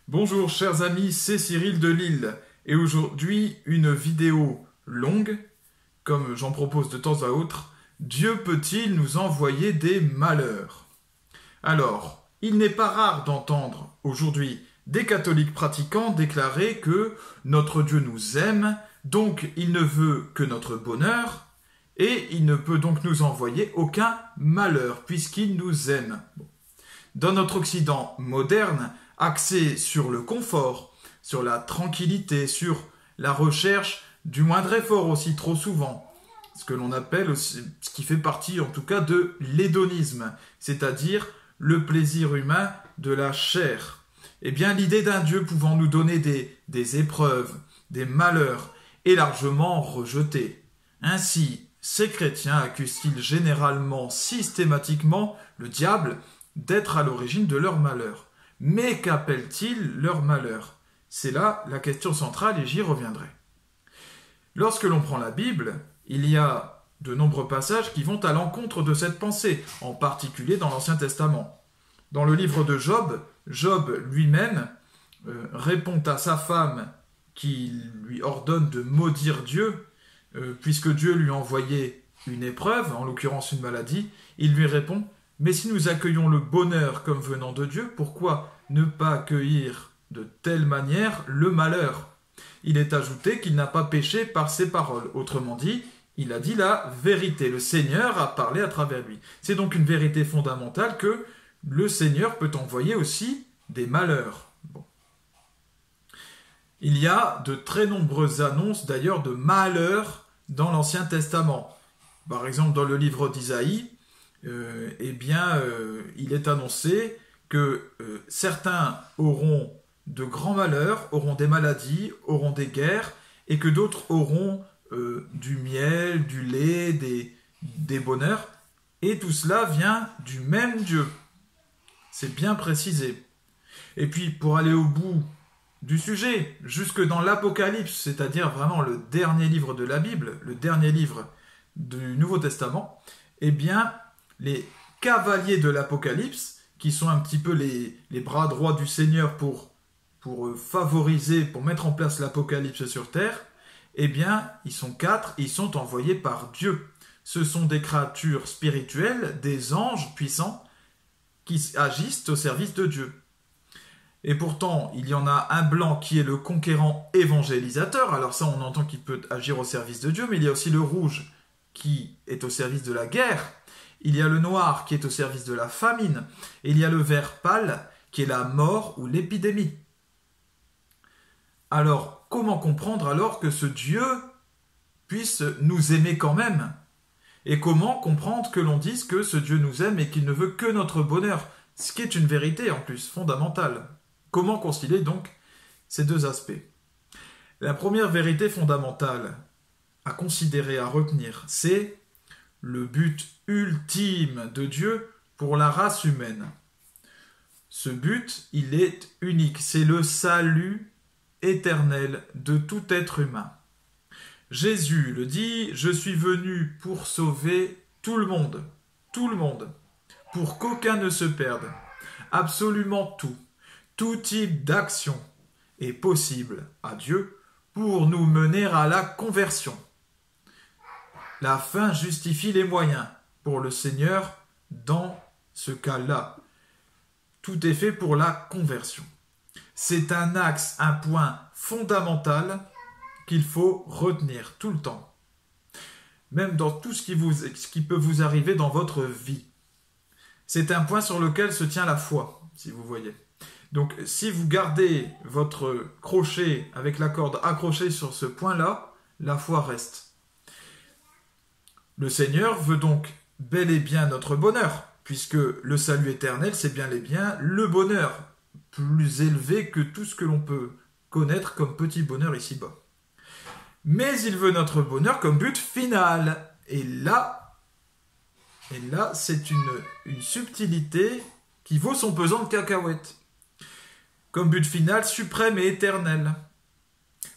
Bonjour chers amis, c'est Cyril de Lille et aujourd'hui une vidéo longue, comme j'en propose de temps à autre. Dieu peut-il nous envoyer des malheurs? Alors, il n'est pas rare d'entendre aujourd'hui des catholiques pratiquants déclarer que notre Dieu nous aime, donc il ne veut que notre bonheur, et il ne peut donc nous envoyer aucun malheur puisqu'il nous aime. Dans notre Occident moderne, axé sur le confort, sur la tranquillité, sur la recherche du moindre effort aussi trop souvent, ce que l'on appelle aussi, ce qui fait partie en tout cas de l'hédonisme, c'est-à-dire le plaisir humain de la chair. Eh bien, l'idée d'un Dieu pouvant nous donner des épreuves, des malheurs, est largement rejetée. Ainsi, ces chrétiens accusent-ils généralement, systématiquement, le diable d'être à l'origine de leur malheur. Mais qu'appelle-t-il leur malheur? C'est là la question centrale et j'y reviendrai. Lorsque l'on prend la Bible, il y a de nombreux passages qui vont à l'encontre de cette pensée, en particulier dans l'Ancien Testament. Dans le livre de Job, Job lui-même répond à sa femme qui lui ordonne de maudire Dieu, puisque Dieu lui a envoyé une épreuve, en l'occurrence une maladie. Il lui répond: mais si nous accueillons le bonheur comme venant de Dieu, pourquoi ne pas accueillir de telle manière le malheur? Il est ajouté qu'il n'a pas péché par ses paroles. Autrement dit, il a dit la vérité. Le Seigneur a parlé à travers lui. C'est donc une vérité fondamentale que le Seigneur peut envoyer aussi des malheurs. Bon. Il y a de très nombreuses annonces d'ailleurs de malheurs dans l'Ancien Testament. Par exemple, dans le livre d'Isaïe, il est annoncé que certains auront de grands malheurs, auront des maladies, auront des guerres, et que d'autres auront du miel, du lait, des bonheurs, et tout cela vient du même Dieu. C'est bien précisé. Et puis, pour aller au bout du sujet, jusque dans l'Apocalypse, c'est-à-dire vraiment le dernier livre de la Bible, le dernier livre du Nouveau Testament, eh bien, les cavaliers de l'Apocalypse, qui sont un petit peu les bras droits du Seigneur pour favoriser, pour mettre en place l'Apocalypse sur terre, eh bien, ils sont 4, ils sont envoyés par Dieu. Ce sont des créatures spirituelles, des anges puissants, qui agissent au service de Dieu. Et pourtant, il y en a un blanc qui est le conquérant évangélisateur, alors ça on entend qu'il peut agir au service de Dieu, mais il y a aussi le rouge qui est au service de la guerre, il y a le noir qui est au service de la famine, et il y a le vert pâle qui est la mort ou l'épidémie. Alors, comment comprendre alors que ce Dieu puisse nous aimer quand même? Et comment comprendre que l'on dise que ce Dieu nous aime et qu'il ne veut que notre bonheur? Ce qui est une vérité en plus, fondamentale. Comment concilier donc ces deux aspects? La première vérité fondamentale à considérer, à retenir, c'est le but ultime de Dieu pour la race humaine. Ce but, il est unique, c'est le salut éternel de tout être humain. Jésus le dit: je suis venu pour sauver tout le monde, pour qu'aucun ne se perde. Absolument tout type d'action est possible à Dieu pour nous mener à la conversion. La fin justifie les moyens pour le Seigneur dans ce cas-là. Tout est fait pour la conversion. C'est un axe, un point fondamental qu'il faut retenir tout le temps. Même dans tout ce qui peut vous arriver dans votre vie. C'est un point sur lequel se tient la foi, si vous voyez. Donc, si vous gardez votre crochet avec la corde accrochée sur ce point-là, la foi reste. Le Seigneur veut donc bel et bien notre bonheur, puisque le salut éternel, c'est bien et bien le bonheur, plus élevé que tout ce que l'on peut connaître comme petit bonheur ici-bas. Mais il veut notre bonheur comme but final. Et là c'est une subtilité qui vaut son pesant de cacahuètes. Comme but final suprême et éternel.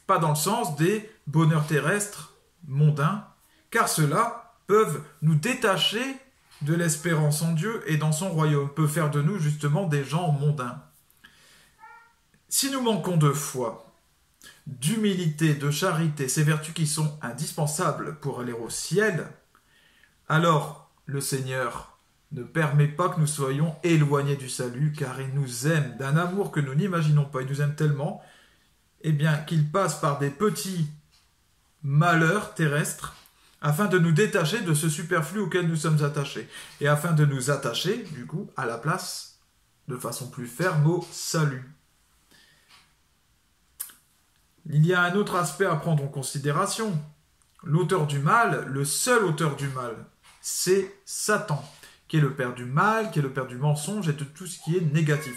Pas dans le sens des bonheurs terrestres, mondains, car ceux-là peuvent nous détacher de l'espérance en Dieu et dans son royaume, peut faire de nous justement des gens mondains. Si nous manquons de foi, d'humilité, de charité, ces vertus qui sont indispensables pour aller au ciel, alors le Seigneur ne permet pas que nous soyons éloignés du salut, car il nous aime d'un amour que nous n'imaginons pas. Il nous aime tellement, eh bien, qu'il passe par des petits malheurs terrestres afin de nous détacher de ce superflu auquel nous sommes attachés, et afin de nous attacher, du coup, à la place, de façon plus ferme, au salut. Il y a un autre aspect à prendre en considération. L'auteur du mal, le seul auteur du mal, c'est Satan, qui est le père du mal, qui est le père du mensonge et de tout ce qui est négatif.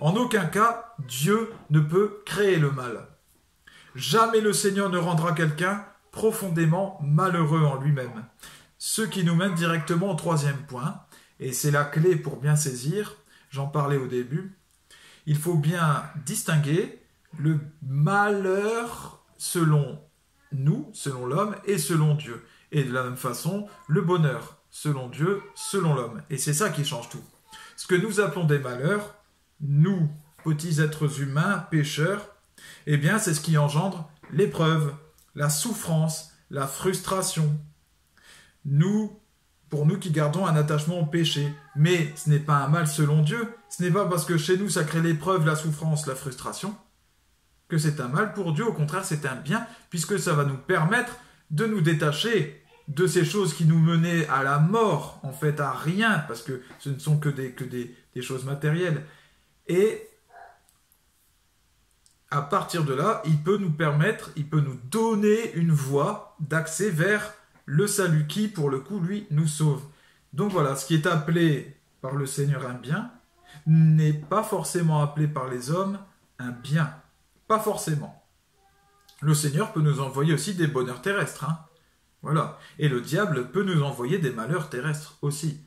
En aucun cas, Dieu ne peut créer le mal. Jamais le Seigneur ne rendra quelqu'un profondément malheureux en lui-même. Ce qui nous mène directement au troisième point, et c'est la clé pour bien saisir, j'en parlais au début, il faut bien distinguer le malheur selon nous, selon l'homme, et selon Dieu. Et de la même façon, le bonheur selon Dieu, selon l'homme. Et c'est ça qui change tout. Ce que nous appelons des malheurs, nous, petits êtres humains, pécheurs, eh bien, c'est ce qui engendre l'épreuve, la souffrance, la frustration. Pour nous qui gardons un attachement au péché. Mais ce n'est pas un mal selon Dieu. Ce n'est pas parce que chez nous, ça crée l'épreuve, la souffrance, la frustration, que c'est un mal pour Dieu. Au contraire, c'est un bien, puisque ça va nous permettre de nous détacher de ces choses qui nous menaient à la mort, en fait, à rien, parce que ce ne sont que des choses matérielles. Et à partir de là, il peut nous donner une voie d'accès vers le salut qui, pour le coup, lui, nous sauve. Donc voilà, ce qui est appelé par le Seigneur un bien, n'est pas forcément appelé par les hommes un bien. Pas forcément. Le Seigneur peut nous envoyer aussi des bonheurs terrestres. Voilà. Et le diable peut nous envoyer des malheurs terrestres aussi.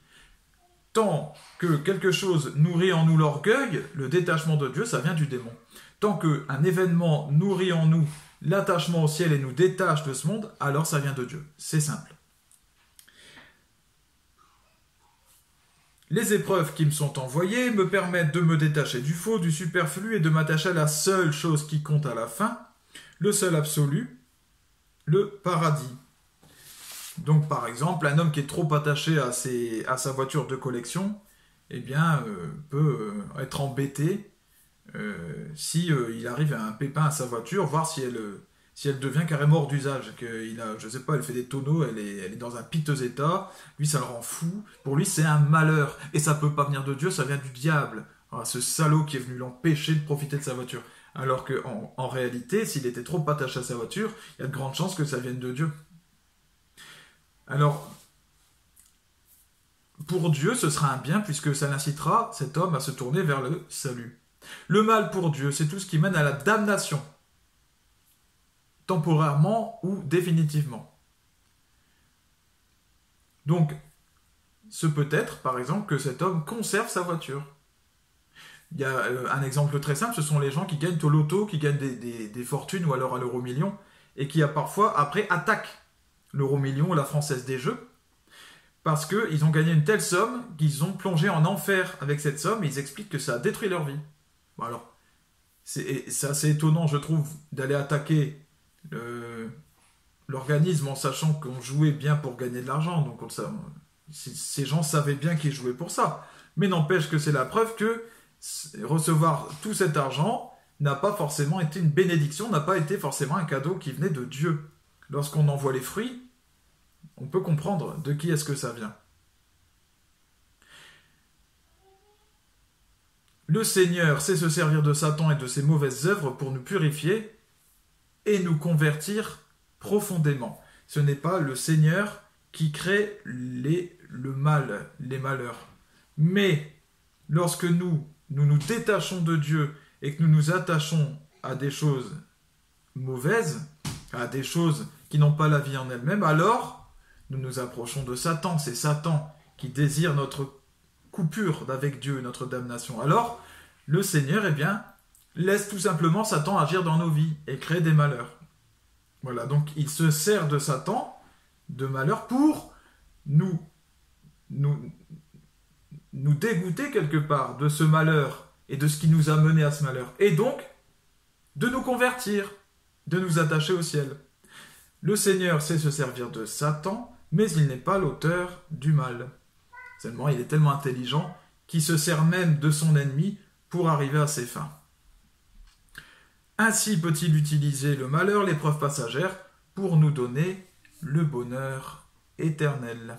Tant que quelque chose nourrit en nous l'orgueil, le détachement de Dieu, ça vient du démon. Tant qu'un événement nourrit en nous l'attachement au ciel et nous détache de ce monde, alors ça vient de Dieu. C'est simple. Les épreuves qui me sont envoyées me permettent de me détacher du faux, du superflu et de m'attacher à la seule chose qui compte à la fin, le seul absolu, le paradis. Donc par exemple, un homme qui est trop attaché à sa voiture de collection, eh bien, peut être embêté si il arrive à un pépin à sa voiture, voir si elle devient carrément hors d'usage, je sais pas, elle fait des tonneaux, elle est dans un piteux état, lui ça le rend fou, pour lui c'est un malheur, et ça peut pas venir de Dieu, ça vient du diable, ce salaud qui est venu l'empêcher de profiter de sa voiture. Alors qu'en réalité, s'il était trop attaché à sa voiture, il y a de grandes chances que ça vienne de Dieu. Alors, pour Dieu, ce sera un bien, puisque ça l'incitera, cet homme, à se tourner vers le salut. Le mal pour Dieu, c'est tout ce qui mène à la damnation, temporairement ou définitivement. Donc, ce peut être, par exemple, que cet homme conserve sa voiture. Il y a un exemple très simple, ce sont les gens qui gagnent au loto, qui gagnent des fortunes ou alors à l'euro-million, et qui parfois, après, attaquent l'euro-million ou la Française des Jeux, parce qu'ils ont gagné une telle somme qu'ils ont plongé en enfer avec cette somme, et ils expliquent que ça a détruit leur vie. Bon alors, c'est assez étonnant, je trouve, d'aller attaquer l'organisme en sachant qu'on jouait bien pour gagner de l'argent. Donc ces gens savaient bien qu'ils jouaient pour ça. Mais n'empêche que c'est la preuve que recevoir tout cet argent n'a pas forcément été une bénédiction, n'a pas été forcément un cadeau qui venait de Dieu. Lorsqu'on en voit les fruits, on peut comprendre de qui est-ce que ça vient. Le Seigneur sait se servir de Satan et de ses mauvaises œuvres pour nous purifier et nous convertir profondément. Ce n'est pas le Seigneur qui crée le mal, les malheurs. Mais lorsque nous nous détachons de Dieu et que nous nous attachons à des choses mauvaises, à des choses qui n'ont pas la vie en elles-mêmes, alors nous nous approchons de Satan. C'est Satan qui désire notre coupure avec Dieu, notre damnation. Alors, le Seigneur, laisse tout simplement Satan agir dans nos vies et créer des malheurs. Voilà, donc il se sert de Satan, de malheur, pour nous dégoûter quelque part de ce malheur et de ce qui nous a mené à ce malheur. Et donc, de nous convertir, de nous attacher au ciel. Le Seigneur sait se servir de Satan, mais il n'est pas l'auteur du mal. Seulement, il est tellement intelligent qu'il se sert même de son ennemi pour arriver à ses fins. Ainsi peut-il utiliser le malheur, l'épreuve passagère, pour nous donner le bonheur éternel.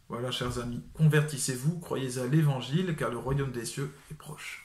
Voilà, chers amis, convertissez-vous, croyez à l'Évangile, car le royaume des cieux est proche.